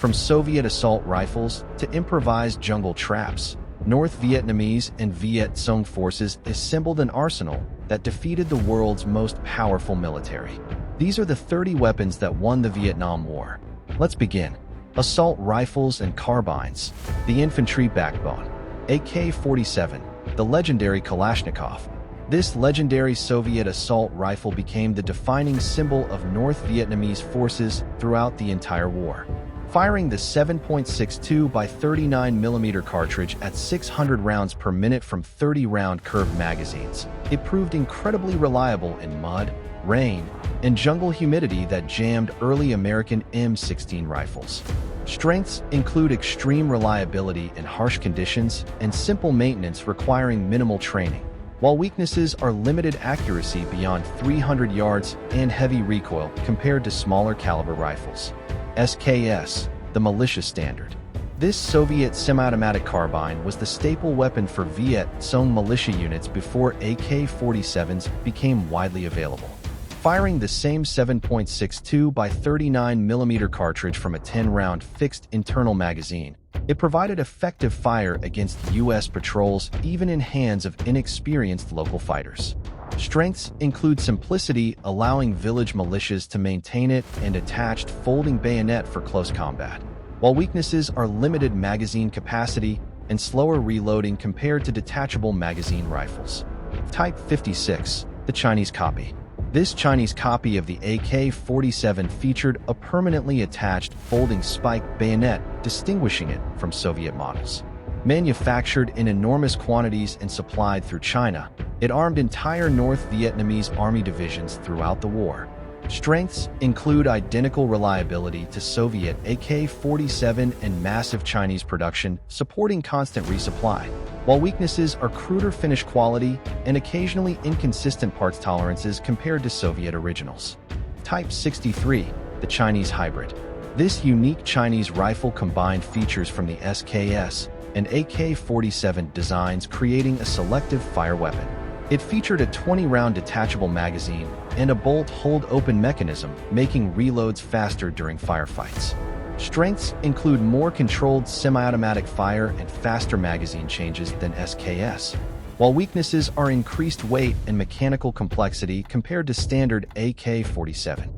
From Soviet assault rifles to improvised jungle traps, North Vietnamese and Viet Cong forces assembled an arsenal that defeated the world's most powerful military. These are the 30 weapons that won the Vietnam War. Let's begin. Assault rifles and carbines, the infantry backbone. AK-47, the legendary Kalashnikov. This legendary Soviet assault rifle became the defining symbol of North Vietnamese forces throughout the entire war. Firing the 7.62 by 39mm cartridge at 600 rounds per minute from 30-round curved magazines, it proved incredibly reliable in mud, rain, and jungle humidity that jammed early American M16 rifles. Strengths include extreme reliability in harsh conditions and simple maintenance requiring minimal training, while weaknesses are limited accuracy beyond 300 yards and heavy recoil compared to smaller caliber rifles. SKS, the militia standard. This Soviet semi-automatic carbine was the staple weapon for Viet Cong militia units before AK-47s became widely available. Firing the same 7.62 by 39mm cartridge from a 10-round fixed internal magazine, it provided effective fire against U.S. patrols even in hands of inexperienced local fighters. Strengths include simplicity, allowing village militias to maintain it, and attached folding bayonet for close combat, while weaknesses are limited magazine capacity and slower reloading compared to detachable magazine rifles. Type 56, the Chinese copy. This Chinese copy of the AK-47 featured a permanently attached folding spike bayonet, distinguishing it from Soviet models. Manufactured in enormous quantities and supplied through China, it armed entire North Vietnamese army divisions throughout the war. Strengths include identical reliability to Soviet AK-47 and massive Chinese production, supporting constant resupply, while weaknesses are cruder finish quality and occasionally inconsistent parts tolerances compared to Soviet originals. Type 63, the Chinese hybrid. This unique Chinese rifle combined features from the SKS and AK-47 designs, creating a selective fire weapon. It featured a 20-round detachable magazine and a bolt hold-open mechanism, making reloads faster during firefights. Strengths include more controlled semi-automatic fire and faster magazine changes than SKS, while weaknesses are increased weight and mechanical complexity compared to standard AK-47.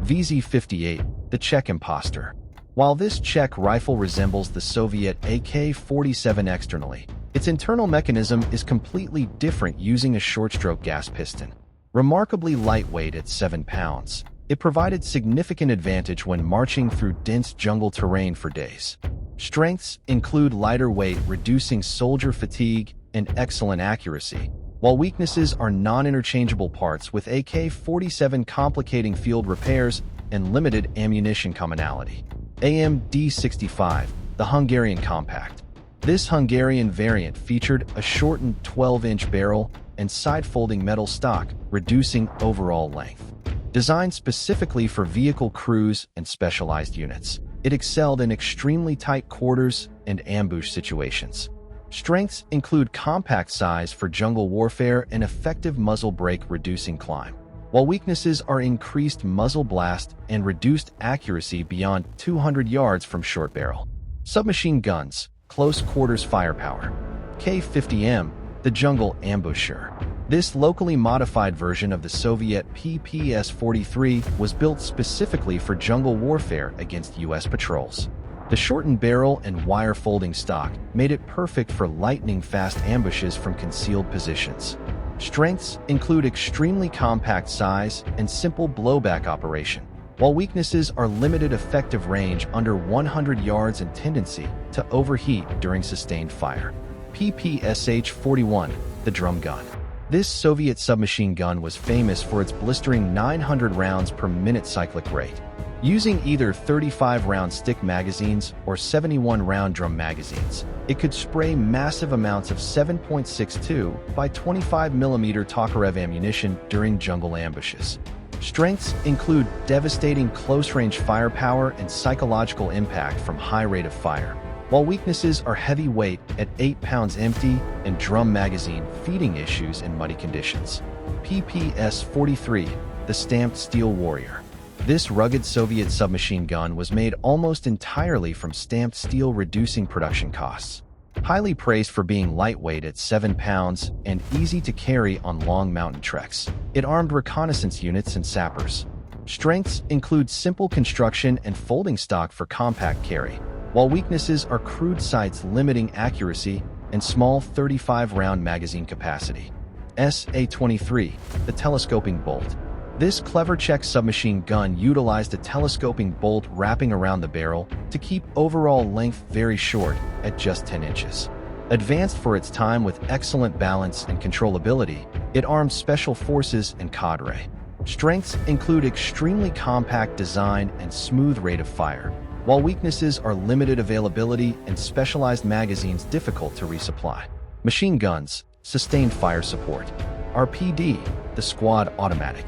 VZ-58, the Czech imposter. While this Czech rifle resembles the Soviet AK-47 externally, its internal mechanism is completely different, using a short-stroke gas piston. Remarkably lightweight at 7 pounds, it provided significant advantage when marching through dense jungle terrain for days. Strengths include lighter weight, reducing soldier fatigue, and excellent accuracy, while weaknesses are non-interchangeable parts, with AK-47 complicating field repairs and limited ammunition commonality. AMD-65, the Hungarian compact. This Hungarian variant featured a shortened 12-inch barrel and side-folding metal stock, reducing overall length. Designed specifically for vehicle crews and specialized units, it excelled in extremely tight quarters and ambush situations. Strengths include compact size for jungle warfare and effective muzzle brake, reducing climb, while weaknesses are increased muzzle blast and reduced accuracy beyond 200 yards from short barrel. Submachine guns, close quarters firepower. K-50M, the jungle ambusher. This locally modified version of the Soviet PPS-43 was built specifically for jungle warfare against U.S. patrols. The shortened barrel and wire folding stock made it perfect for lightning-fast ambushes from concealed positions. Strengths include extremely compact size and simple blowback operation, while weaknesses are limited effective range under 100 yards and tendency to overheat during sustained fire. PPSH-41, the drum gun. This Soviet submachine gun was famous for its blistering 900 rounds per minute cyclic rate. Using either 35-round stick magazines or 71-round drum magazines, it could spray massive amounts of 7.62 by 25mm Tokarev ammunition during jungle ambushes. Strengths include devastating close-range firepower and psychological impact from high rate of fire, while weaknesses are heavy weight at 8 pounds empty and drum magazine feeding issues in muddy conditions. PPS-43, the stamped steel warrior. This rugged Soviet submachine gun was made almost entirely from stamped steel, reducing production costs. Highly praised for being lightweight at 7 pounds and easy to carry on long mountain treks, it armed reconnaissance units and sappers. Strengths include simple construction and folding stock for compact carry, while weaknesses are crude sights limiting accuracy and small 35-round magazine capacity. SA-23, the telescoping bolt. This clever Czech submachine gun utilized a telescoping bolt wrapping around the barrel to keep overall length very short at just 10 inches. Advanced for its time with excellent balance and controllability, it armed special forces and cadre. Strengths include extremely compact design and smooth rate of fire, while weaknesses are limited availability and specialized magazines difficult to resupply. Machine guns, sustained fire support. RPD, the squad automatic.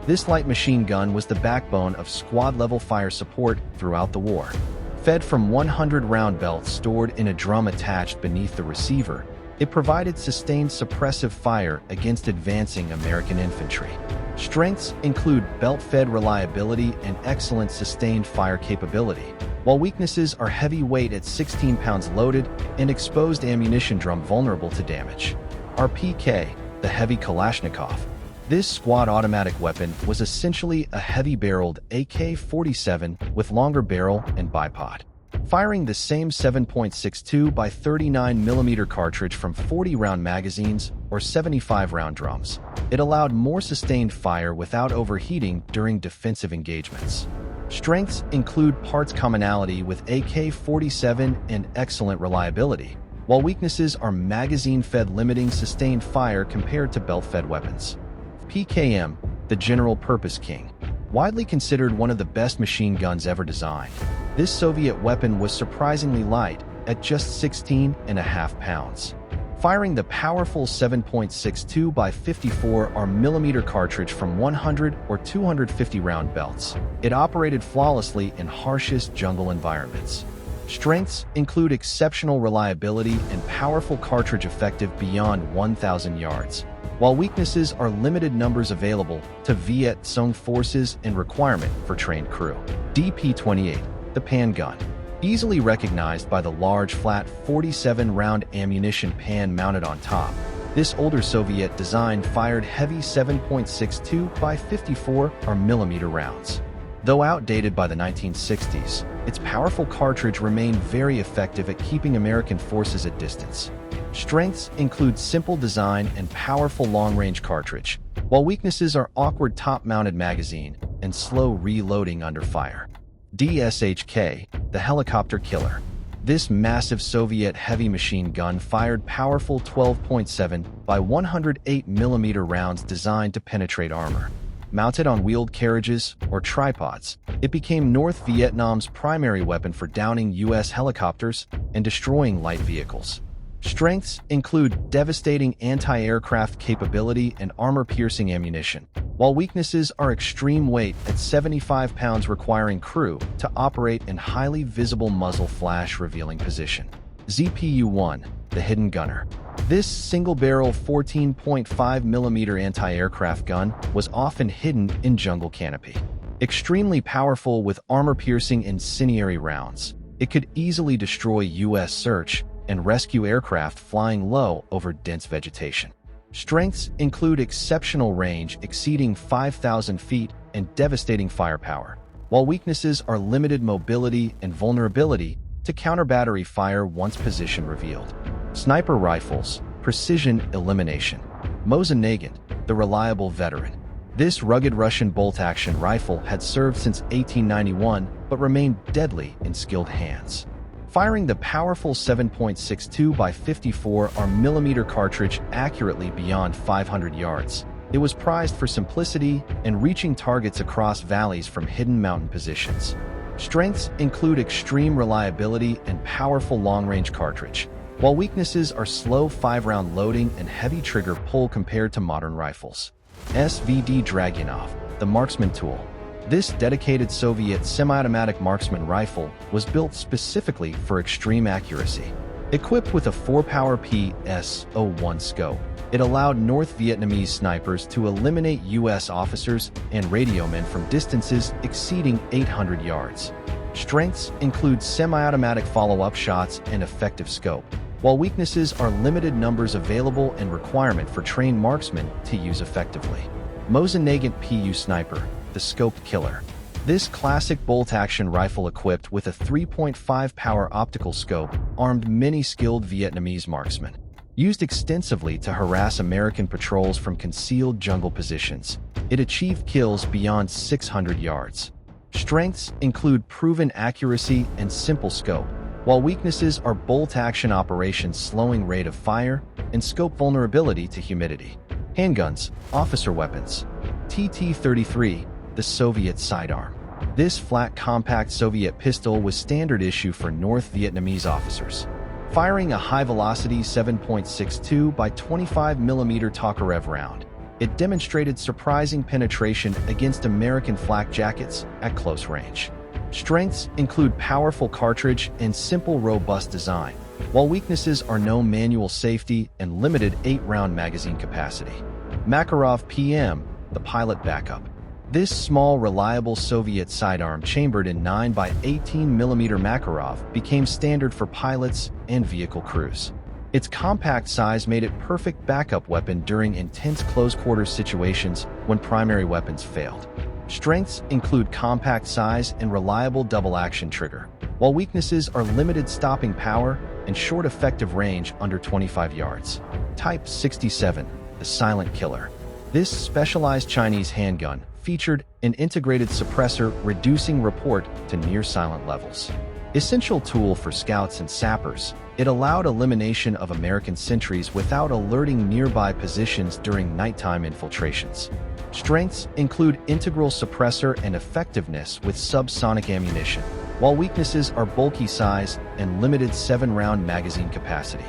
This light machine gun was the backbone of squad-level fire support throughout the war. Fed from 100-round belts stored in a drum attached beneath the receiver, it provided sustained suppressive fire against advancing American infantry. Strengths include belt-fed reliability and excellent sustained fire capability, while weaknesses are heavy weight at 16 pounds loaded and exposed ammunition drum vulnerable to damage. RPK, the heavy Kalashnikov. This squad automatic weapon was essentially a heavy-barreled AK-47 with longer barrel and bipod. Firing the same 7.62 by 39mm cartridge from 40-round magazines or 75-round drums, it allowed more sustained fire without overheating during defensive engagements. Strengths include parts commonality with AK-47 and excellent reliability, while weaknesses are magazine-fed limiting sustained fire compared to belt-fed weapons. PKM, the General Purpose King. Widely considered one of the best machine guns ever designed, this Soviet weapon was surprisingly light at just 16.5 pounds. Firing the powerful 7.62 by 54mm cartridge from 100 or 250 round belts, it operated flawlessly in harshest jungle environments. Strengths include exceptional reliability and powerful cartridge effective beyond 1,000 yards, while weaknesses are limited numbers available to Viet Cong forces and requirement for trained crew. DP-28, the pan gun. Easily recognized by the large flat 47-round ammunition pan mounted on top, this older Soviet design fired heavy 7.62 by 54mm rounds. Though outdated by the 1960s, its powerful cartridge remained very effective at keeping American forces at distance. Strengths include simple design and powerful long-range cartridge, while weaknesses are awkward top-mounted magazine and slow reloading under fire. DSHK, the helicopter killer. This massive Soviet heavy machine gun fired powerful 12.7 by 108mm rounds designed to penetrate armor. Mounted on wheeled carriages or tripods, it became North Vietnam's primary weapon for downing U.S. helicopters and destroying light vehicles. Strengths include devastating anti-aircraft capability and armor-piercing ammunition, while weaknesses are extreme weight at 75 pounds requiring crew to operate in highly visible muzzle flash revealing position. ZPU-1, the hidden gunner. This single-barrel 14.5mm anti-aircraft gun was often hidden in jungle canopy. Extremely powerful with armor-piercing incendiary rounds, it could easily destroy U.S. search and rescue aircraft flying low over dense vegetation. Strengths include exceptional range exceeding 5,000 feet and devastating firepower, while weaknesses are limited mobility and vulnerability to counter-battery fire once position revealed. Sniper rifles, precision elimination. Mosin Nagant, the reliable veteran. This rugged Russian bolt-action rifle had served since 1891 but remained deadly in skilled hands. Firing the powerful 7.62 by 54mm cartridge accurately beyond 500 yards, it was prized for simplicity and reaching targets across valleys from hidden mountain positions. Strengths include extreme reliability and powerful long-range cartridge, while weaknesses are slow 5-round loading and heavy trigger pull compared to modern rifles. SVD Dragunov, the marksman tool. This dedicated Soviet semi-automatic marksman rifle was built specifically for extreme accuracy. Equipped with a 4-power PS-01 scope, it allowed North Vietnamese snipers to eliminate U.S. officers and radiomen from distances exceeding 800 yards. Strengths include semi-automatic follow-up shots and effective scope, while weaknesses are limited numbers available and requirement for trained marksmen to use effectively. Mosin-Nagant PU Sniper, the Scoped Killer. This classic bolt-action rifle equipped with a 3.5-power optical scope armed many skilled Vietnamese marksmen. Used extensively to harass American patrols from concealed jungle positions, it achieved kills beyond 600 yards. Strengths include proven accuracy and simple scope, while weaknesses are bolt-action operations, slowing rate of fire, and scope vulnerability to humidity. Handguns, officer weapons. TT-33, the Soviet sidearm. This flat, compact Soviet pistol was standard issue for North Vietnamese officers. Firing a high-velocity 7.62 by 25 mm Tokarev round, it demonstrated surprising penetration against American flak jackets at close range. Strengths include powerful cartridge and simple, robust design, while weaknesses are no manual safety and limited 8-round magazine capacity. Makarov PM, the pilot backup. This small, reliable Soviet sidearm chambered in 9 by 18 mm Makarov became standard for pilots and vehicle crews. Its compact size made it perfect backup weapon during intense close-quarters situations when primary weapons failed. Strengths include compact size and reliable double-action trigger, while weaknesses are limited stopping power and short effective range under 25 yards. Type 67, the Silent Killer. This specialized Chinese handgun featured an integrated suppressor, reducing report to near-silent levels. Essential tool for scouts and sappers, it allowed elimination of American sentries without alerting nearby positions during nighttime infiltrations. Strengths include integral suppressor and effectiveness with subsonic ammunition, while weaknesses are bulky size and limited 7-round magazine capacity.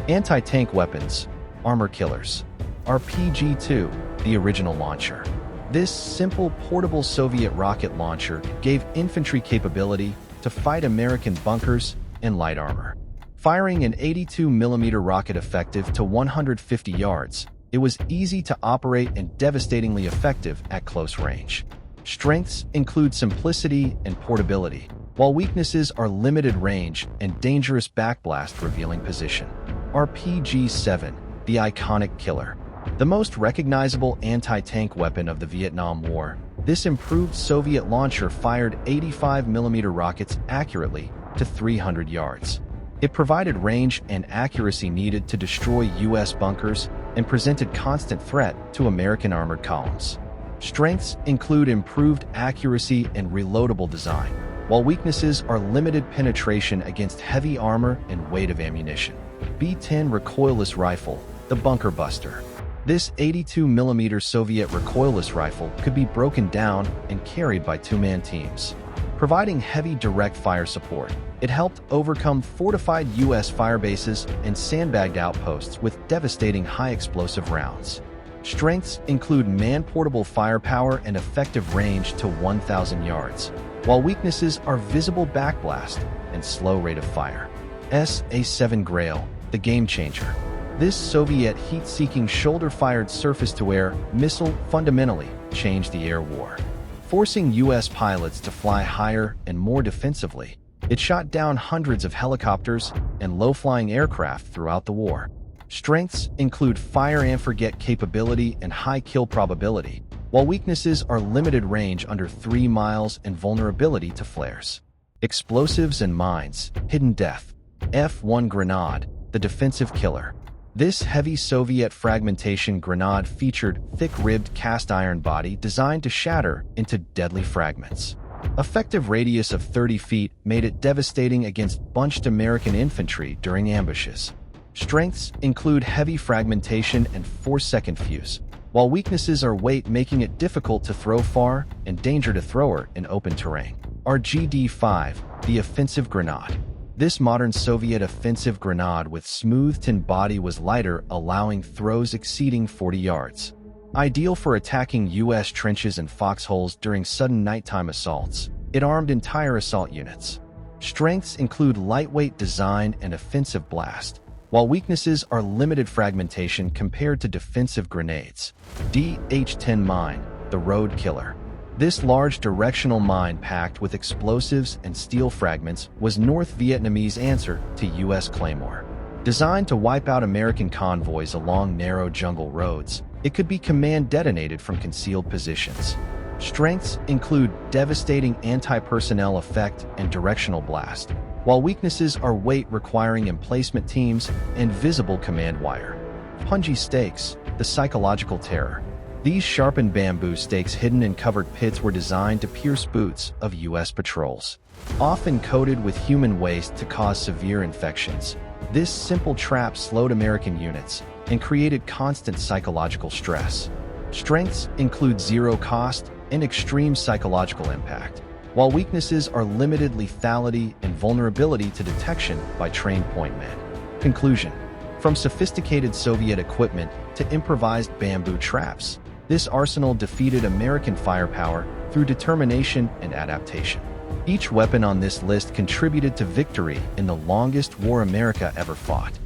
Anti-tank weapons, armor killers. RPG-2, the original launcher. This simple, portable Soviet rocket launcher gave infantry capability to fight American bunkers and light armor. Firing an 82 mm rocket effective to 150 yards, it was easy to operate and devastatingly effective at close range. Strengths include simplicity and portability, while weaknesses are limited range and dangerous backblast revealing position. RPG-7, the iconic killer. The most recognizable anti-tank weapon of the Vietnam War, this improved Soviet launcher fired 85 mm rockets accurately to 300 yards. It provided range and accuracy needed to destroy U.S. bunkers and presented constant threat to American armored columns. Strengths include improved accuracy and reloadable design, while weaknesses are limited penetration against heavy armor and weight of ammunition. B-10 recoilless rifle, the Bunker Buster. This 82 mm Soviet recoilless rifle could be broken down and carried by 2-man teams. Providing heavy direct fire support, it helped overcome fortified U.S. firebases and sandbagged outposts with devastating high-explosive rounds. Strengths include man-portable firepower and effective range to 1,000 yards, while weaknesses are visible backblast and slow rate of fire. SA-7 Grail, the game changer. This Soviet heat-seeking shoulder-fired surface-to-air missile fundamentally changed the air war. Forcing U.S. pilots to fly higher and more defensively, it shot down hundreds of helicopters and low-flying aircraft throughout the war. Strengths include fire and forget capability and high kill probability, while weaknesses are limited range under 3 miles and vulnerability to flares. Explosives and mines, hidden death. F-1 Grenade, the defensive killer. This heavy Soviet fragmentation grenade featured thick-ribbed cast-iron body designed to shatter into deadly fragments. Effective radius of 30 feet made it devastating against bunched American infantry during ambushes. Strengths include heavy fragmentation and 4-second fuse, while weaknesses are weight, making it difficult to throw far and danger to thrower in open terrain. RGD-5, the offensive grenade. This modern Soviet offensive grenade with smooth tin body was lighter, allowing throws exceeding 40 yards. Ideal for attacking U.S. trenches and foxholes during sudden nighttime assaults, it armed entire assault units. Strengths include lightweight design and offensive blast, while weaknesses are limited fragmentation compared to defensive grenades. DH-10 Mine, the Road Killer. This large directional mine packed with explosives and steel fragments was North Vietnamese answer to U.S. Claymore. Designed to wipe out American convoys along narrow jungle roads, it could be command detonated from concealed positions. Strengths include devastating anti-personnel effect and directional blast, while weaknesses are weight requiring emplacement teams and visible command wire. Punji stakes, the psychological terror. These sharpened bamboo stakes hidden in covered pits were designed to pierce boots of U.S. patrols. Often coated with human waste to cause severe infections, this simple trap slowed American units and created constant psychological stress. Strengths include zero cost and extreme psychological impact, while weaknesses are limited lethality and vulnerability to detection by trained point men. Conclusion: from sophisticated Soviet equipment to improvised bamboo traps, this arsenal defeated American firepower through determination and adaptation. Each weapon on this list contributed to victory in the longest war America ever fought.